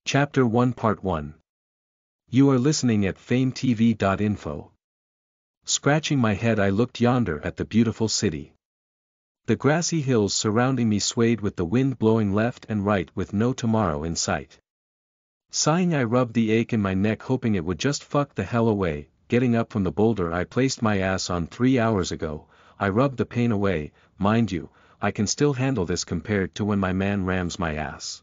Chapter 1 Part 1. You are listening at fametv.info. Scratching my head, I looked yonder at the beautiful city. The grassy hills surrounding me swayed with the wind blowing left and right with no tomorrow in sight. Sighing, I rubbed the ache in my neck, hoping it would just fuck the hell away. Getting up from the boulder I placed my ass on 3 hours ago, I rubbed the pain away. Mind you, I can still handle this compared to when my man rams my ass.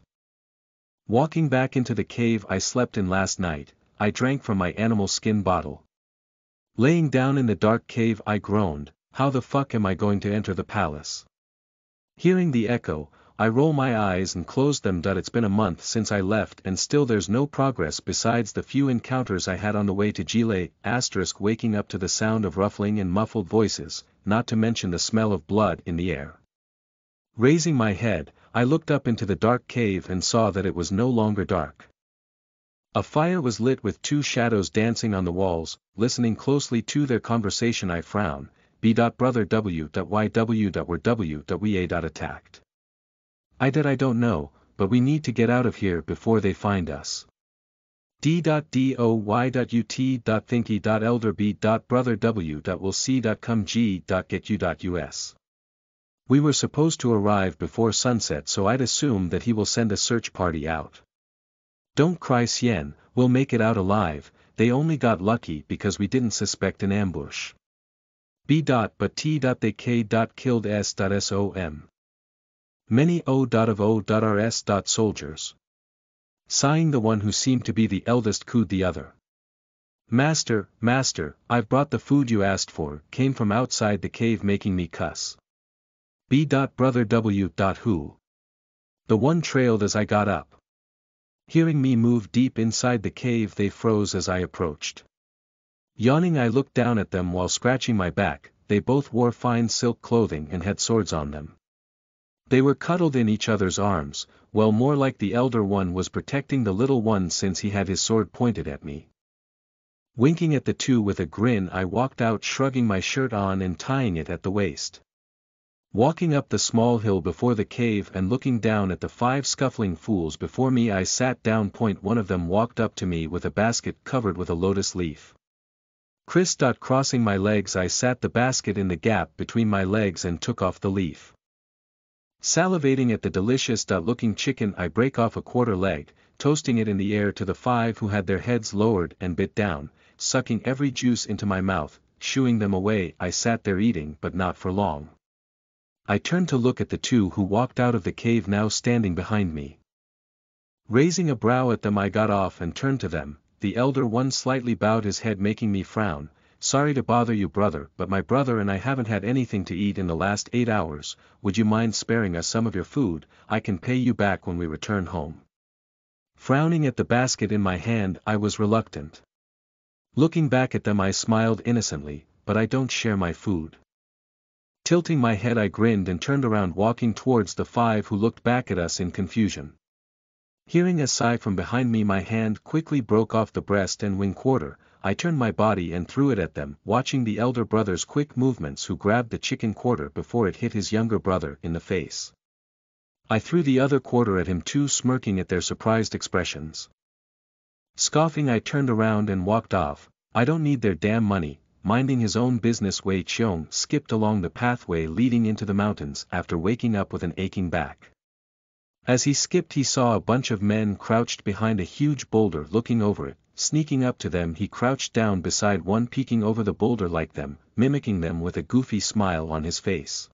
Walking back into the cave I slept in last night, I drank from my animal skin bottle. Laying down in the dark cave I groaned, how the fuck am I going to enter the palace? Hearing the echo, I roll my eyes and close them. It's been a month since I left and still there's no progress besides the few encounters I had on the way to Gile, waking up to the sound of ruffling and muffled voices, not to mention the smell of blood in the air. Raising my head, I looked up into the dark cave and saw that it was no longer dark. A fire was lit with two shadows dancing on the walls. Listening closely to their conversation I frown. B.Brother W.YW. were W.we. Attacked. I don't know, but we need to get out of here before they find us. D.doy.ut.thinky. Elder B.Brother.W.will.see.com G.get.u.us. We were supposed to arrive before sunset, so I'd assume that he will send a search party out. Don't cry, Sien, we'll make it out alive. They only got lucky because we didn't suspect an ambush. B.but T. They K. Killed S.som. Many O.of O.rs. Soldiers. Sighing, the one who seemed to be the eldest cooed the other. Master, I've brought the food you asked for, came from outside the cave making me cuss. B.Brother W. Who? The one trailed as I got up. Hearing me move deep inside the cave, they froze as I approached. Yawning, I looked down at them while scratching my back. They both wore fine silk clothing and had swords on them. They were cuddled in each other's arms, well, more like the elder one was protecting the little one since he had his sword pointed at me. Winking at the two with a grin, I walked out, shrugging my shirt on and tying it at the waist. Walking up the small hill before the cave and looking down at the 5 scuffling fools before me, I sat down. One of them walked up to me with a basket covered with a lotus leaf. Crossing my legs, I sat the basket in the gap between my legs and took off the leaf. Salivating at the delicious looking chicken, I break off a quarter leg, toasting it in the air to the 5 who had their heads lowered and bit down, sucking every juice into my mouth, shooing them away. I sat there eating, but not for long. I turned to look at the 2 who walked out of the cave, now standing behind me. Raising a brow at them, I got off and turned to them. The elder one slightly bowed his head, making me frown. Sorry to bother you, brother, but my brother and I haven't had anything to eat in the last 8 hours. Would you mind sparing us some of your food? I can pay you back when we return home. Frowning at the basket in my hand, I was reluctant. Looking back at them, I smiled innocently, but I don't share my food. Tilting my head, I grinned and turned around, walking towards the 5 who looked back at us in confusion. Hearing a sigh from behind me, my hand quickly broke off the breast and wing quarter. I turned my body and threw it at them, watching the elder brother's quick movements, who grabbed the chicken quarter before it hit his younger brother in the face. I threw the other quarter at him too, smirking at their surprised expressions. Scoffing, I turned around and walked off. I don't need their damn money. Minding his own business, Wei Qiong skipped along the pathway leading into the mountains after waking up with an aching back. As he skipped, he saw a bunch of men crouched behind a huge boulder looking over it. Sneaking up to them, he crouched down beside one, peeking over the boulder like them, mimicking them with a goofy smile on his face.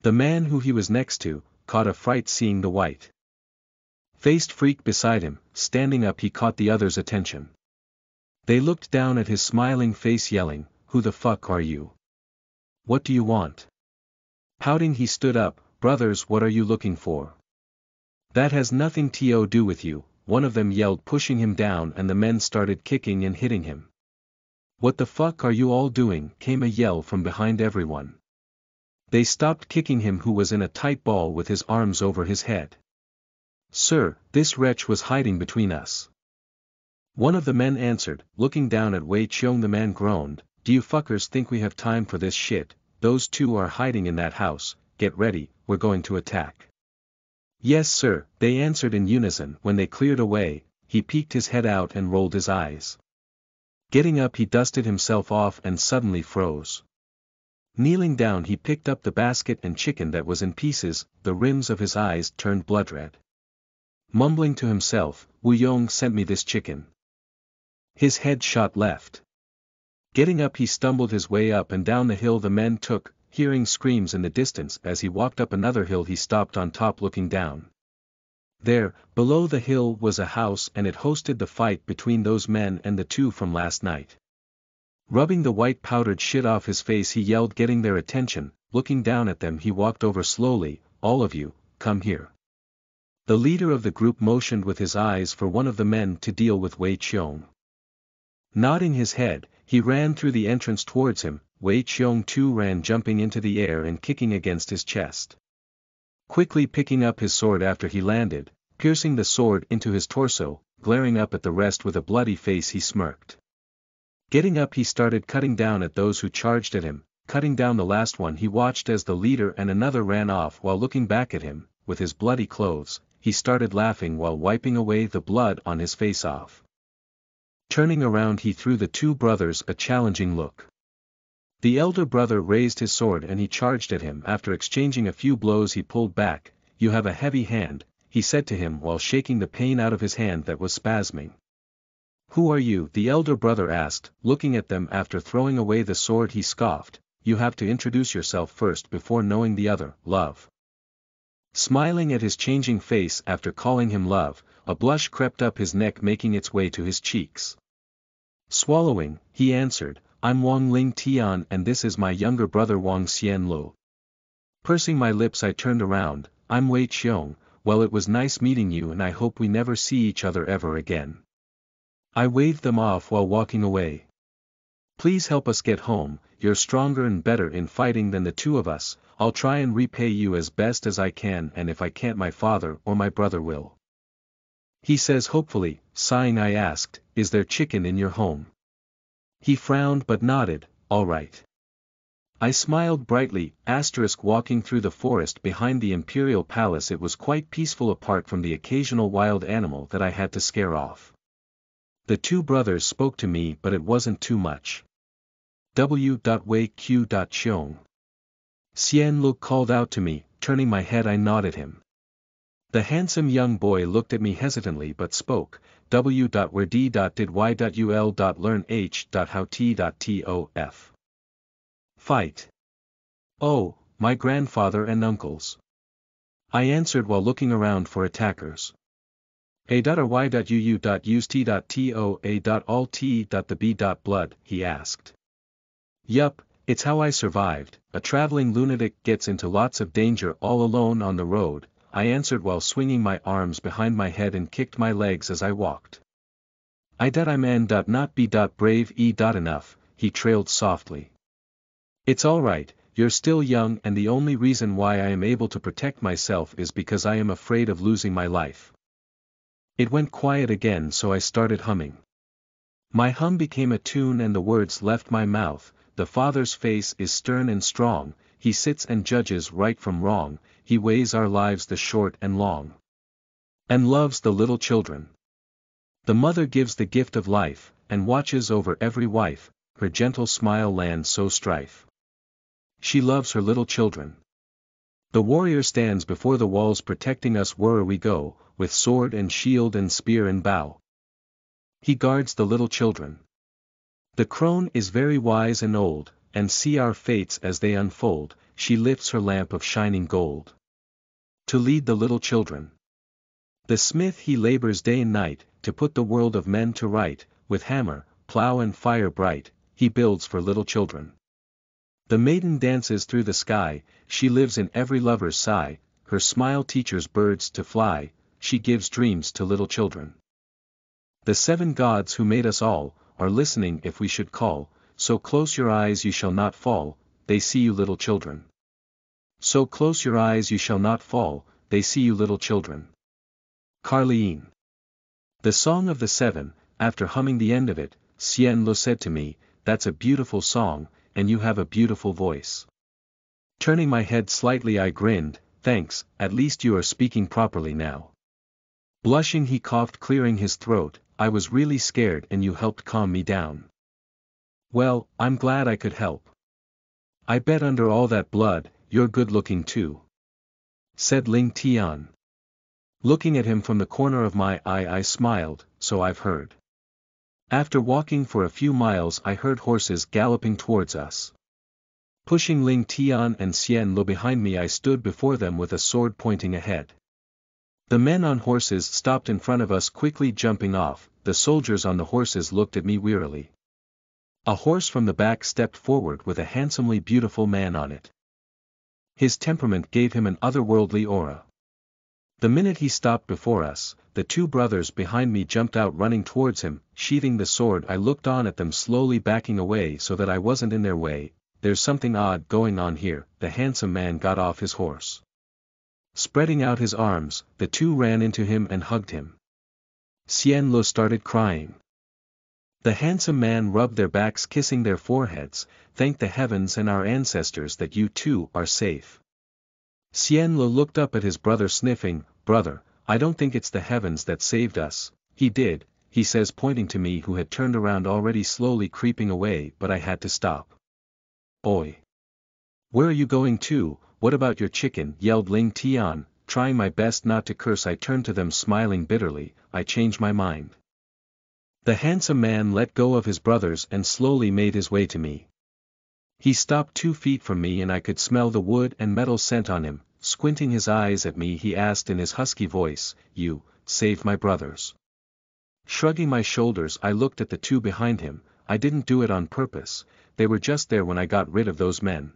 The man who he was next to caught a fright seeing the white-faced freak beside him. Standing up, he caught the others' attention. They looked down at his smiling face, yelling, "Who the fuck are you? What do you want?" Pouting, he stood up. "Brothers, what are you looking for?" "That has nothing to do with you," one of them yelled, pushing him down, and the men started kicking and hitting him. "What the fuck are you all doing?" came a yell from behind everyone. They stopped kicking him, who was in a tight ball with his arms over his head. "Sir, this wretch was hiding between us," one of the men answered, looking down at Wei Qiong. The man groaned, "Do you fuckers think we have time for this shit? Those 2 are hiding in that house. Get ready, we're going to attack." Yes sir, they answered in unison. When they cleared away, he peeked his head out and rolled his eyes. Getting up he dusted himself off and suddenly froze. Kneeling down he picked up the basket and chicken that was in pieces, the rims of his eyes turned blood-red. Mumbling to himself, Wu Yong sent me this chicken. His head shot left. Getting up he stumbled his way up and down the hill the men took, hearing screams in the distance. As he walked up another hill he stopped on top looking down. There, below the hill was a house and it hosted the fight between those men and the two from last night. Rubbing the white powdered shit off his face he yelled, getting their attention. Looking down at them he walked over slowly. All of you, come here. The leader of the group motioned with his eyes for one of the men to deal with Wei Qiong. Nodding his head, he ran through the entrance towards him. Wei Qiong too ran, jumping into the air and kicking against his chest. Quickly picking up his sword after he landed, piercing the sword into his torso, glaring up at the rest with a bloody face he smirked. Getting up he started cutting down at those who charged at him. Cutting down the last one he watched as the leader and another ran off while looking back at him. With his bloody clothes, he started laughing while wiping away the blood on his face off. Turning around he threw the two brothers a challenging look. The elder brother raised his sword and he charged at him. After exchanging a few blows he pulled back. You have a heavy hand, he said to him while shaking the pain out of his hand that was spasming. Who are you? The elder brother asked, looking at them. After throwing away the sword he scoffed, you have to introduce yourself first before knowing the other. Love. Smiling at his changing face after calling him Love, a blush crept up his neck making its way to his cheeks. Swallowing, he answered, I'm Wang Ling Tian and this is my younger brother Wang Xianlu. Pursing my lips I turned around, I'm Wei Qiong. Well, it was nice meeting you and I hope we never see each other ever again. I waved them off while walking away. Please help us get home, you're stronger and better in fighting than the two of us. I'll try and repay you as best as I can, and if I can't my father or my brother will. He says hopefully. Sighing I asked, is there chicken in your home? He frowned but nodded, all right. I smiled brightly. Walking through the forest behind the imperial palace it was quite peaceful apart from the occasional wild animal that I had to scare off. The two brothers spoke to me but it wasn't too much. Wei Q. Qiong. Xian Lu called out to me. Turning my head I nodded him. The handsome young boy looked at me hesitantly but spoke. Where d. Did y. ul. Learn h. How t. Tof. Fight. Oh, my grandfather and uncles. I answered while looking around for attackers. A.y.uu.use t.to a.all t. The b. Blood, he asked. Yup, it's how I survived. A traveling lunatic gets into lots of danger all alone on the road, I answered while swinging my arms behind my head and kicked my legs as I walked. I'm not be brave enough, he trailed softly. It's alright, you're still young and the only reason why I am able to protect myself is because I am afraid of losing my life. It went quiet again so I started humming. My hum became a tune and the words left my mouth. The Father's face is stern and strong, he sits and judges right from wrong, he weighs our lives the short and long. And loves the little children. The mother gives the gift of life, and watches over every wife, her gentle smile lands so strife. She loves her little children. The warrior stands before the walls protecting us wherever we go, with sword and shield and spear and bow. He guards the little children. The crone is very wise and old, and see our fates as they unfold, she lifts her lamp of shining gold. To lead the little children. The smith he labors day and night, to put the world of men to right, with hammer, plow and fire bright, he builds for little children. The maiden dances through the sky, she lives in every lover's sigh, her smile teaches birds to fly, she gives dreams to little children. The 7 gods who made us all, are listening if we should call, so close your eyes you shall not fall, they see you little children. So close your eyes you shall not fall, they see you little children. Carlene. The Song of the 7, after humming the end of it, Xian Lu said to me, that's a beautiful song, and you have a beautiful voice. Turning my head slightly I grinned, thanks, at least you are speaking properly now. Blushing he coughed, clearing his throat, I was really scared and you helped calm me down. Well, I'm glad I could help. I bet under all that blood, you're good looking too, said Ling Tian. Looking at him from the corner of my eye I smiled, so I've heard. After walking for a few miles I heard horses galloping towards us. Pushing Ling Tian and Xian Lu behind me I stood before them with a sword pointing ahead. The men on horses stopped in front of us, quickly jumping off. The soldiers on the horses looked at me wearily. A horse from the back stepped forward with a handsomely beautiful man on it. His temperament gave him an otherworldly aura. The minute he stopped before us, the two brothers behind me jumped out running towards him, sheathing the sword. I looked on at them slowly backing away so that I wasn't in their way. There's something odd going on here. The handsome man got off his horse. Spreading out his arms, the two ran into him and hugged him. Xian Lu started crying. The handsome man rubbed their backs, kissing their foreheads. Thank the heavens and our ancestors that you two are safe. Xian Lu looked up at his brother, sniffing. Brother, I don't think it's the heavens that saved us. He did, he says, pointing to me who had turned around already, slowly creeping away, but I had to stop. Oi! Where are you going to? What about your chicken? Yelled Ling Tian, trying my best not to curse. I turned to them smiling bitterly. I changed my mind. The handsome man let go of his brothers and slowly made his way to me. He stopped 2 feet from me and I could smell the wood and metal scent on him. Squinting his eyes at me he asked in his husky voice, "You saved my brothers?" Shrugging my shoulders I looked at the two behind him. I didn't do it on purpose, they were just there when I got rid of those men.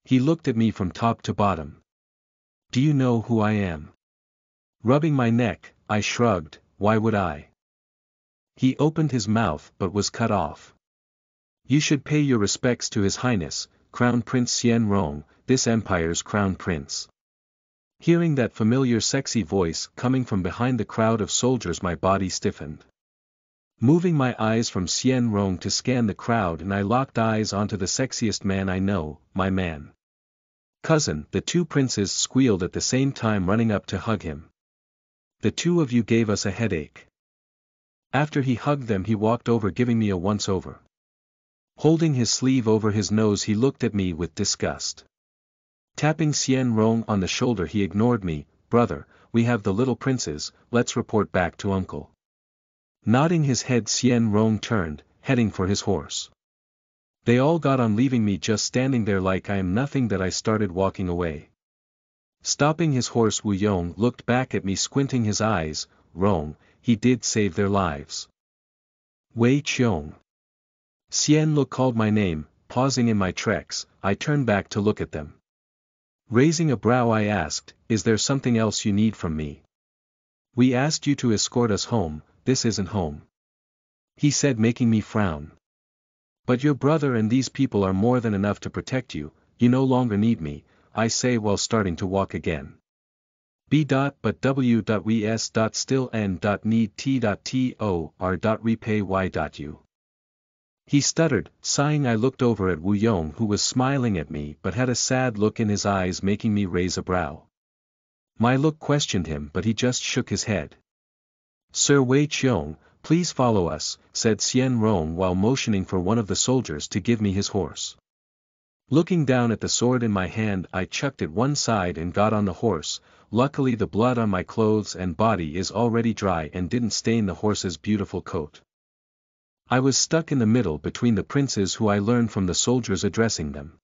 He looked at me from top to bottom. Do you know who I am? Rubbing my neck, I shrugged. Why would I? He opened his mouth but was cut off. You should pay your respects to His Highness, Crown Prince Xian Rong, this empire's crown prince. Hearing that familiar sexy voice coming from behind the crowd of soldiers my body stiffened. Moving my eyes from Xian Rong to scan the crowd and I locked eyes onto the sexiest man I know, my man. Cousin, the two princes squealed at the same time, running up to hug him. The two of you gave us a headache. After he hugged them he walked over, giving me a once-over. Holding his sleeve over his nose he looked at me with disgust. Tapping Xian Rong on the shoulder he ignored me. Brother, we have the little princes, let's report back to uncle. Nodding his head Xian Rong turned, heading for his horse. They all got on, leaving me just standing there like I am nothing. That I started walking away. Stopping his horse, Wu Yong looked back at me, squinting his eyes. Rong, he did save their lives. Wei Qiong. Xian Lu called my name. Pausing in my treks, I turned back to look at them. Raising a brow I asked, is there something else you need from me? We asked you to escort us home. This isn't home. He said, making me frown. But your brother and these people are more than enough to protect you. You no longer need me, I say while starting to walk again. But w.we.s.still n.need t.to.r.repay y.u. He stuttered, sighing. I looked over at Wu Yong, who was smiling at me but had a sad look in his eyes, making me raise a brow. My look questioned him, but he just shook his head. Sir Wei Qiong, please follow us, said Xian Rong while motioning for one of the soldiers to give me his horse. Looking down at the sword in my hand I chucked it one side and got on the horse. Luckily the blood on my clothes and body is already dry and didn't stain the horse's beautiful coat. I was stuck in the middle between the princes, who I learned from the soldiers addressing them.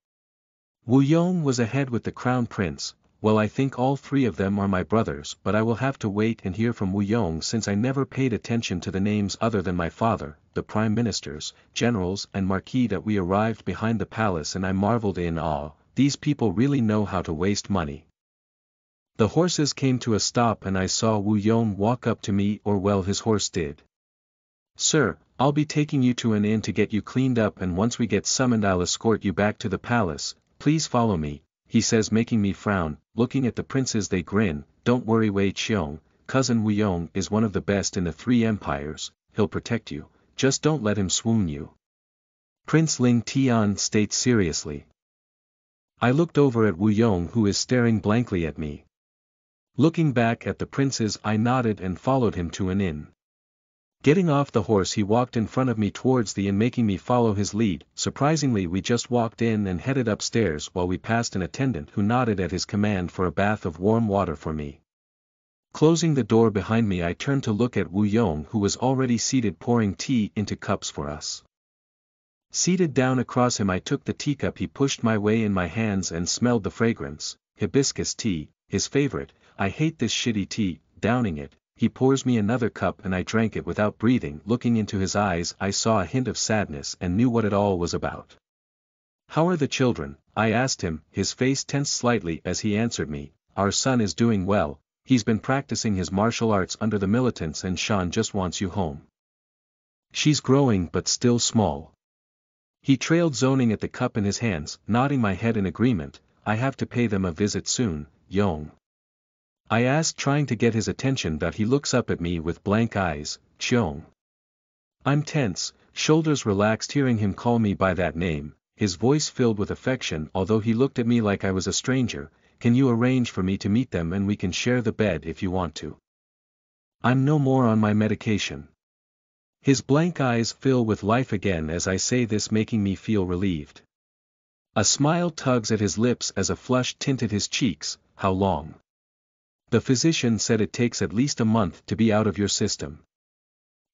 Wu Yong was ahead with the crown prince. Well, I think all three of them are my brothers, but I will have to wait and hear from Wu Yong, since I never paid attention to the names other than my father, the prime ministers, generals and marquis. That we arrived behind the palace and I marveled in awe. These people really know how to waste money. The horses came to a stop and I saw Wu Yong walk up to me, or well, his horse did. Sir, I'll be taking you to an inn to get you cleaned up, and once we get summoned I'll escort you back to the palace. Please follow me, he says, making me frown. Looking at the princes they grin. Don't worry Wei Qiong, cousin Wu Yong is one of the best in the 3 empires, he'll protect you, just don't let him swoon you. Prince Ling Tian states seriously. I looked over at Wu Yong, who is staring blankly at me. Looking back at the princes, I nodded and followed him to an inn. Getting off the horse, he walked in front of me towards the inn, making me follow his lead. Surprisingly, we just walked in and headed upstairs while we passed an attendant who nodded at his command for a bath of warm water for me. Closing the door behind me, I turned to look at Wu Yong, who was already seated pouring tea into cups for us. Seated down across him, I took the teacup he pushed my way in my hands and smelled the fragrance. Hibiscus tea, his favorite. I hate this shitty tea. Downing it, he pours me another cup and I drank it without breathing. Looking into his eyes, I saw a hint of sadness and knew what it all was about. "How are the children?" I asked him. His face tensed slightly as he answered me. "Our son is doing well. He's been practicing his martial arts under the militants, and Sean just wants you home. She's growing but still small." He trailed, zoning at the cup in his hands, nodding my head in agreement. "I have to pay them a visit soon, Yong," I asked, trying to get his attention, but he looks up at me with blank eyes. "Cheong." I'm tense, shoulders relaxed hearing him call me by that name, his voice filled with affection although he looked at me like I was a stranger. "Can you arrange for me to meet them and we can share the bed if you want to? I'm no more on my medication." His blank eyes fill with life again as I say this, making me feel relieved. A smile tugs at his lips as a flush tinted his cheeks. "How long?" "The physician said it takes at least a month to be out of your system."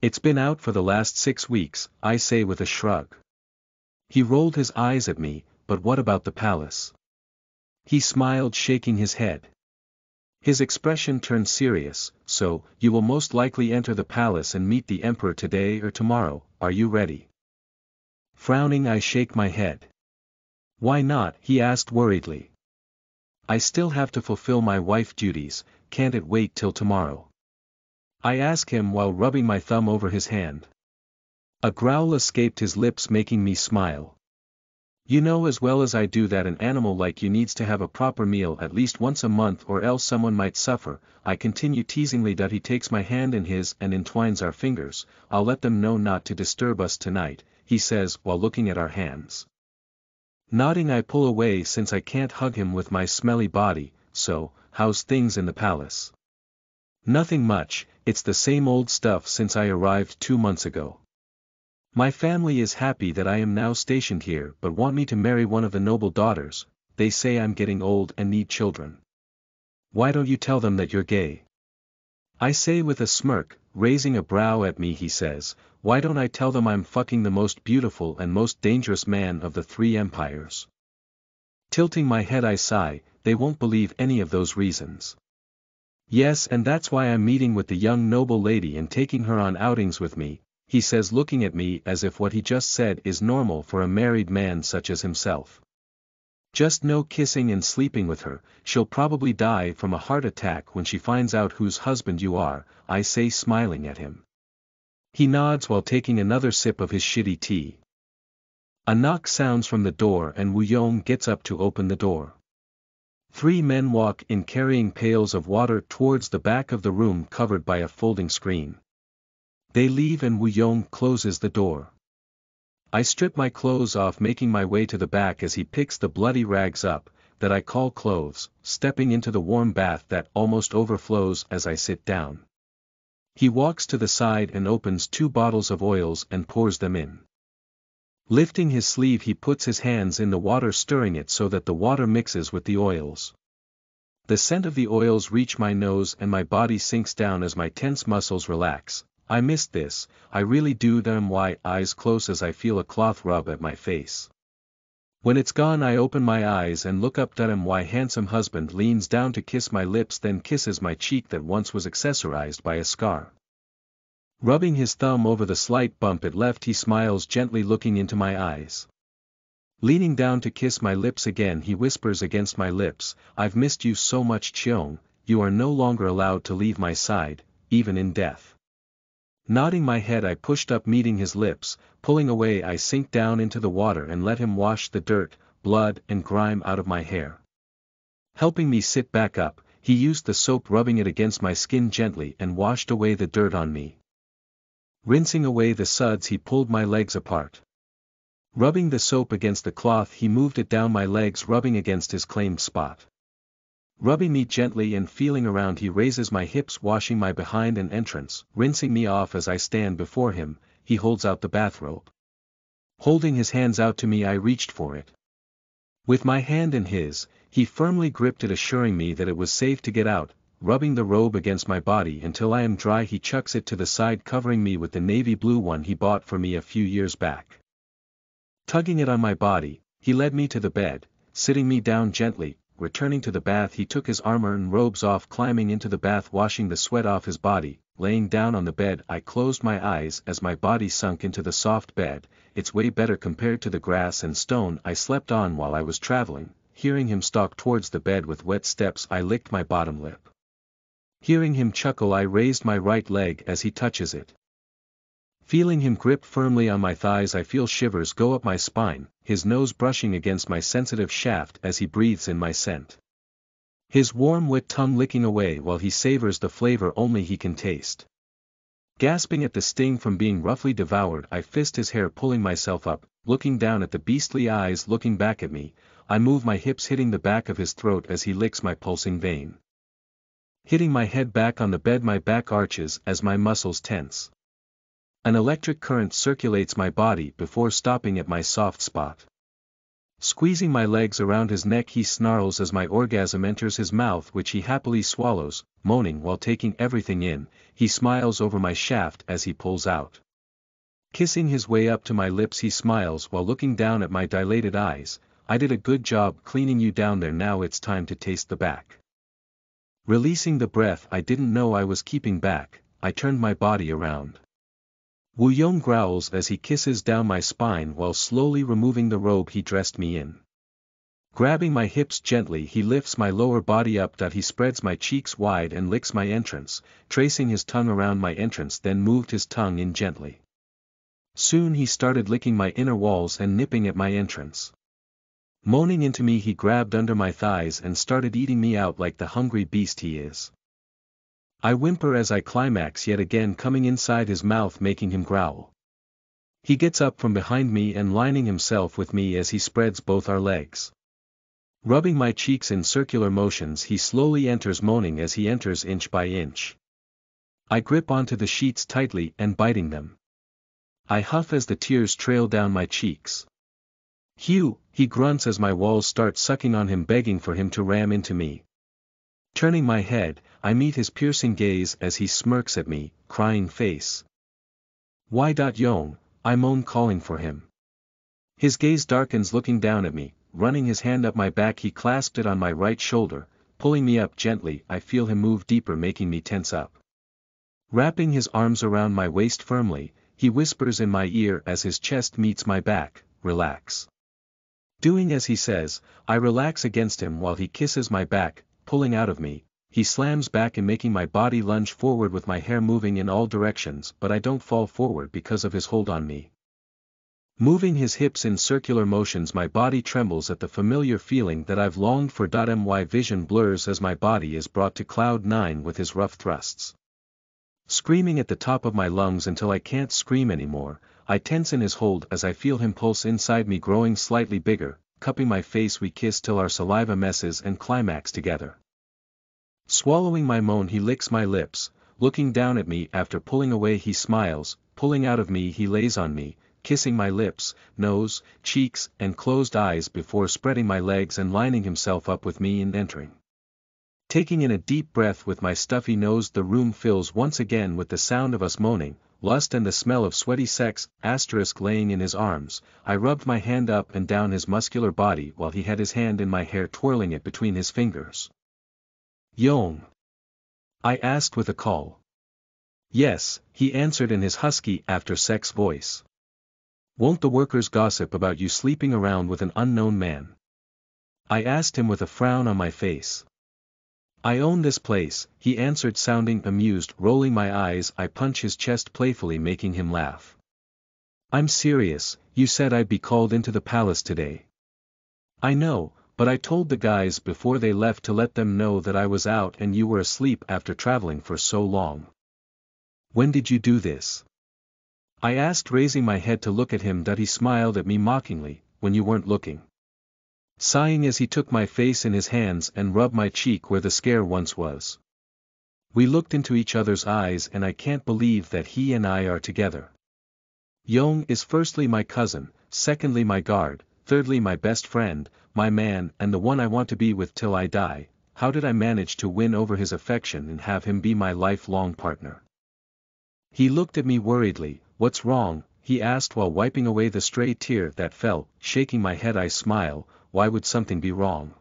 "It's been out for the last 6 weeks, I say with a shrug. He rolled his eyes at me. "But what about the palace?" He smiled, shaking his head. His expression turned serious. "So, you will most likely enter the palace and meet the emperor today or tomorrow. Are you ready?" Frowning, I shake my head. "Why not?" he asked worriedly. "I still have to fulfill my wife duties. Can't it wait till tomorrow?" I ask him while rubbing my thumb over his hand. A growl escaped his lips, making me smile. "You know as well as I do that an animal like you needs to have a proper meal at least once a month or else someone might suffer," I continue teasingly. He takes my hand in his and entwines our fingers. "I'll let them know not to disturb us tonight," he says while looking at our hands. Nodding, I pull away since I can't hug him with my smelly body. "So, how's things in the palace?" "Nothing much, it's the same old stuff since I arrived 2 months ago. My family is happy that I am now stationed here but want me to marry one of the noble daughters. They say I'm getting old and need children." "Why don't you tell them that you're gay?" I say with a smirk. Raising a brow at me, he says, "Why don't I tell them I'm fucking the most beautiful and most dangerous man of the 3 empires?" Tilting my head, I sigh. "They won't believe any of those reasons." "Yes, and that's why I'm meeting with the young noble lady and taking her on outings with me," he says, looking at me as if what he just said is normal for a married man such as himself. "Just no kissing and sleeping with her. She'll probably die from a heart attack when she finds out whose husband you are," I say, smiling at him. He nods while taking another sip of his shitty tea. A knock sounds from the door and Wu Yong gets up to open the door. 3 men walk in carrying pails of water towards the back of the room covered by a folding screen. They leave and Wu Yong closes the door. I strip my clothes off, making my way to the back as he picks the bloody rags up, that I call clothes, stepping into the warm bath that almost overflows as I sit down. He walks to the side and opens 2 bottles of oils and pours them in. Lifting his sleeve, he puts his hands in the water, stirring it so that the water mixes with the oils. The scent of the oils reach my nose and my body sinks down as my tense muscles relax. I missed this, I really do. My eyes close as I feel a cloth rub at my face. When it's gone, I open my eyes and look up. My handsome husband leans down to kiss my lips, then kisses my cheek that once was accessorized by a scar. Rubbing his thumb over the slight bump it left, he smiles gently, looking into my eyes. Leaning down to kiss my lips again, he whispers against my lips, "I've missed you so much, Cheong. You are no longer allowed to leave my side, even in death." Nodding my head, I pushed up, meeting his lips. Pulling away, I sink down into the water and let him wash the dirt, blood and grime out of my hair. Helping me sit back up, he used the soap, rubbing it against my skin gently, and washed away the dirt on me. Rinsing away the suds, he pulled my legs apart. Rubbing the soap against the cloth, he moved it down my legs, rubbing against his claimed spot. Rubbing me gently and feeling around, he raises my hips, washing my behind and entrance, rinsing me off. As I stand before him, he holds out the bathrobe. Holding his hands out to me, I reached for it. With my hand in his, he firmly gripped it, assuring me that it was safe to get out. Rubbing the robe against my body until I am dry, he chucks it to the side, covering me with the navy blue one he bought for me a few years back. Tugging it on my body, he led me to the bed, sitting me down gently. Returning to the bath, he took his armor and robes off, climbing into the bath, washing the sweat off his body. Laying down on the bed, I closed my eyes as my body sunk into the soft bed. It's way better compared to the grass and stone I slept on while I was traveling. Hearing him stalk towards the bed with wet steps, I licked my bottom lip. Hearing him chuckle, I raised my right leg as he touches it. Feeling him grip firmly on my thighs, I feel shivers go up my spine, his nose brushing against my sensitive shaft as he breathes in my scent. His warm wet tongue licking away while he savors the flavor only he can taste. Gasping at the sting from being roughly devoured, I fist his hair, pulling myself up, looking down at the beastly eyes looking back at me. I move my hips, hitting the back of his throat as he licks my pulsing vein. Hitting my head back on the bed, my back arches as my muscles tense. An electric current circulates my body before stopping at my soft spot. Squeezing my legs around his neck, he snarls as my orgasm enters his mouth, which he happily swallows, moaning while taking everything in. He smiles over my shaft as he pulls out. Kissing his way up to my lips, he smiles while looking down at my dilated eyes. I did a good job cleaning you down there, now it's time to taste the back. Releasing the breath I didn't know I was keeping back, I turned my body around. Woo Young growls as he kisses down my spine while slowly removing the robe he dressed me in. Grabbing my hips gently, he lifts my lower body up. He spreads my cheeks wide and licks my entrance, tracing his tongue around my entrance, then moved his tongue in gently. Soon he started licking my inner walls and nipping at my entrance. Moaning into me, he grabbed under my thighs and started eating me out like the hungry beast he is. I whimper as I climax yet again, coming inside his mouth, making him growl. He gets up from behind me and lining himself with me as he spreads both our legs. Rubbing my cheeks in circular motions, he slowly enters, moaning as he enters inch by inch. I grip onto the sheets tightly and biting them. I huff as the tears trail down my cheeks. Hugh, he grunts as my walls start sucking on him, begging for him to ram into me. Turning my head, I meet his piercing gaze as he smirks at me, crying face. Why? Young, I moan, calling for him. His gaze darkens, looking down at me, running his hand up my back, he clasped it on my right shoulder, pulling me up gently. I feel him move deeper, making me tense up. Wrapping his arms around my waist firmly, he whispers in my ear as his chest meets my back, relax. Doing as he says, I relax against him while he kisses my back, pulling out of me. He slams back and making my body lunge forward with my hair moving in all directions, but I don't fall forward because of his hold on me. Moving his hips in circular motions, my body trembles at the familiar feeling that I've longed for. My vision blurs as my body is brought to cloud 9 with his rough thrusts. Screaming at the top of my lungs until I can't scream anymore, I tense in his hold as I feel him pulse inside me, growing slightly bigger. Cupping my face, we kiss till our saliva messes and climax together. Swallowing my moan, he licks my lips. Looking down at me after pulling away, he smiles. Pulling out of me, he lays on me, kissing my lips, nose, cheeks, and closed eyes before spreading my legs and lining himself up with me and entering. Taking in a deep breath with my stuffy nose, the room fills once again with the sound of us moaning, lust and the smell of sweaty sex. Laying in his arms, I rubbed my hand up and down his muscular body while he had his hand in my hair, twirling it between his fingers. Young? I asked with a call. Yes, he answered in his husky after-sex voice. Won't the workers gossip about you sleeping around with an unknown man? I asked him with a frown on my face. I own this place, he answered, sounding amused. Rolling my eyes, I punch his chest playfully, making him laugh. I'm serious, you said I'd be called into the palace today. I know, but I told the guys before they left to let them know that I was out and you were asleep after traveling for so long. When did you do this? I asked, raising my head to look at him. He smiled at me mockingly, when you weren't looking. Sighing as he took my face in his hands and rubbed my cheek where the scare once was. We looked into each other's eyes, and I can't believe that he and I are together. Yong is firstly my cousin, secondly my guard, thirdly my best friend, my man, and the one I want to be with till I die. How did I manage to win over his affection and have him be my lifelong partner? He looked at me worriedly. What's wrong? He asked while wiping away the stray tear that fell. Shaking my head I smile. Why would something be wrong?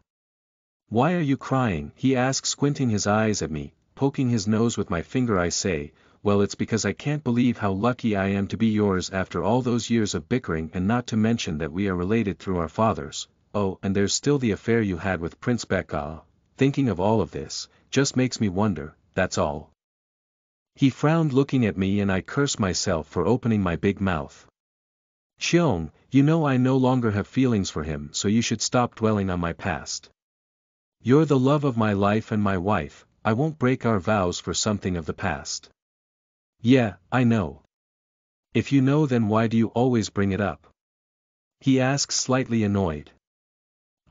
Why are you crying? He asks, squinting his eyes at me. Poking his nose with my finger I say, well, it's because I can't believe how lucky I am to be yours after all those years of bickering, and not to mention that we are related through our fathers. Oh, and there's still the affair you had with Prince Baekgye. Thinking of all of this, just makes me wonder, that's all. He frowned looking at me, and I cursed myself for opening my big mouth. Cheong, you know I no longer have feelings for him, so you should stop dwelling on my past. You're the love of my life and my wife. I won't break our vows for something of the past. Yeah, I know. If you know, then why do you always bring it up? He asks, slightly annoyed.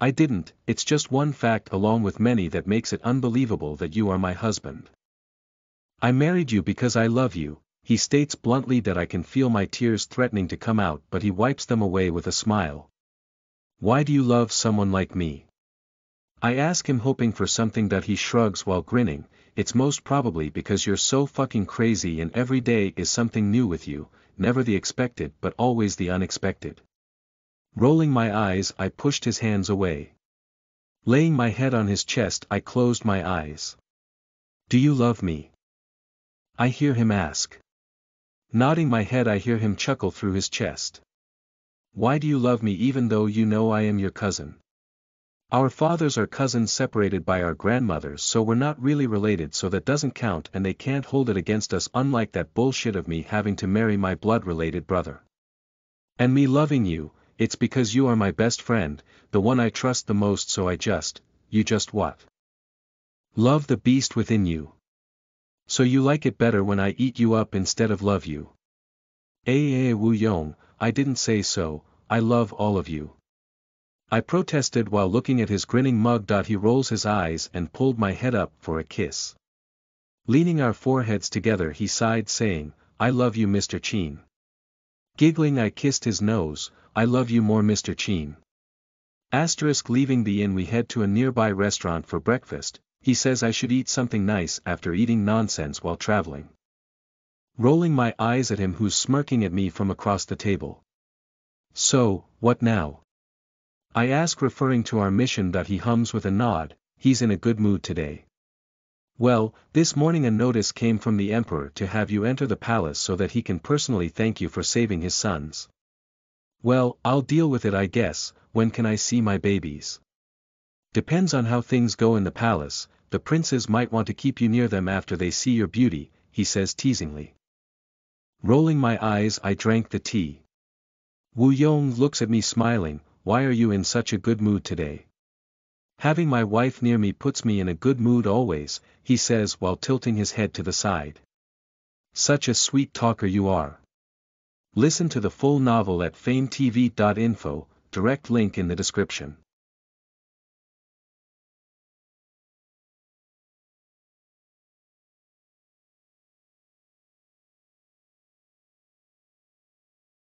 I didn't, it's just one fact along with many that makes it unbelievable that you are my husband. I married you because I love you. He states bluntly. That I can feel my tears threatening to come out, but he wipes them away with a smile. Why do you love someone like me? I ask him, hoping for something. That he shrugs while grinning. It's most probably because you're so fucking crazy, and every day is something new with you, never the expected but always the unexpected. Rolling my eyes I pushed his hands away. Laying my head on his chest I closed my eyes. Do you love me? I hear him ask. Nodding my head I hear him chuckle through his chest. Why do you love me even though you know I am your cousin? Our fathers are cousins separated by our grandmothers, so we're not really related, so that doesn't count, and they can't hold it against us, unlike that bullshit of me having to marry my blood-related brother. And me loving you, it's because you are my best friend, the one I trust the most, so you just what? Love the beast within you. So you like it better when I eat you up instead of love you? Wu Yong, I didn't say so, I love all of you. I protested while looking at his grinning mug. He rolls his eyes and pulled my head up for a kiss. Leaning our foreheads together he sighed, saying, I love you, Mr. Chin. Giggling I kissed his nose. I love you more, Mr. Chin. Leaving the inn we head to a nearby restaurant for breakfast. He says I should eat something nice after eating nonsense while traveling. Rolling my eyes at him, who's smirking at me from across the table. So, what now? I ask, referring to our mission. He hums with a nod. He's in a good mood today. Well, this morning a notice came from the emperor to have you enter the palace so that he can personally thank you for saving his sons. Well, I'll deal with it, I guess. When can I see my babies? Depends on how things go in the palace. The princes might want to keep you near them after they see your beauty, he says teasingly. Rolling my eyes I drank the tea. Wu Yong looks at me smiling. Why are you in such a good mood today? Having my wife near me puts me in a good mood always, he says while tilting his head to the side. Such a sweet talker you are. Listen to the full novel at fametv.info, direct link in the description.